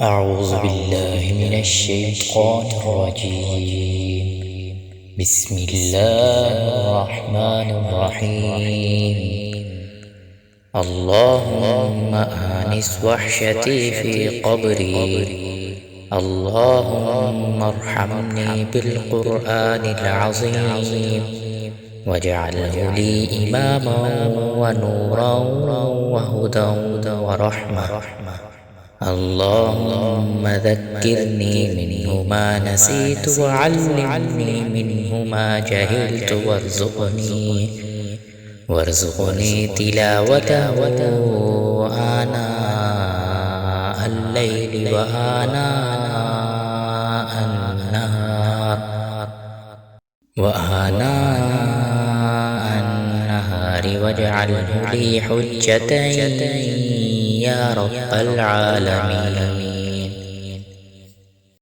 أعوذ بالله من الشيطان الرجيم. بسم الله الرحمن الرحيم. اللهم آنس وحشتي في قبري، اللهم ارحمني بالقرآن العظيم واجعله لي إماما ونورا وهدى ورحمة. اللهم ذكرني منه ما نسيت وعلمني منه ما جهلت وارزقني تلاوته آناء الليل وآناء النهار واجعله لي حجة يا رب العالمين.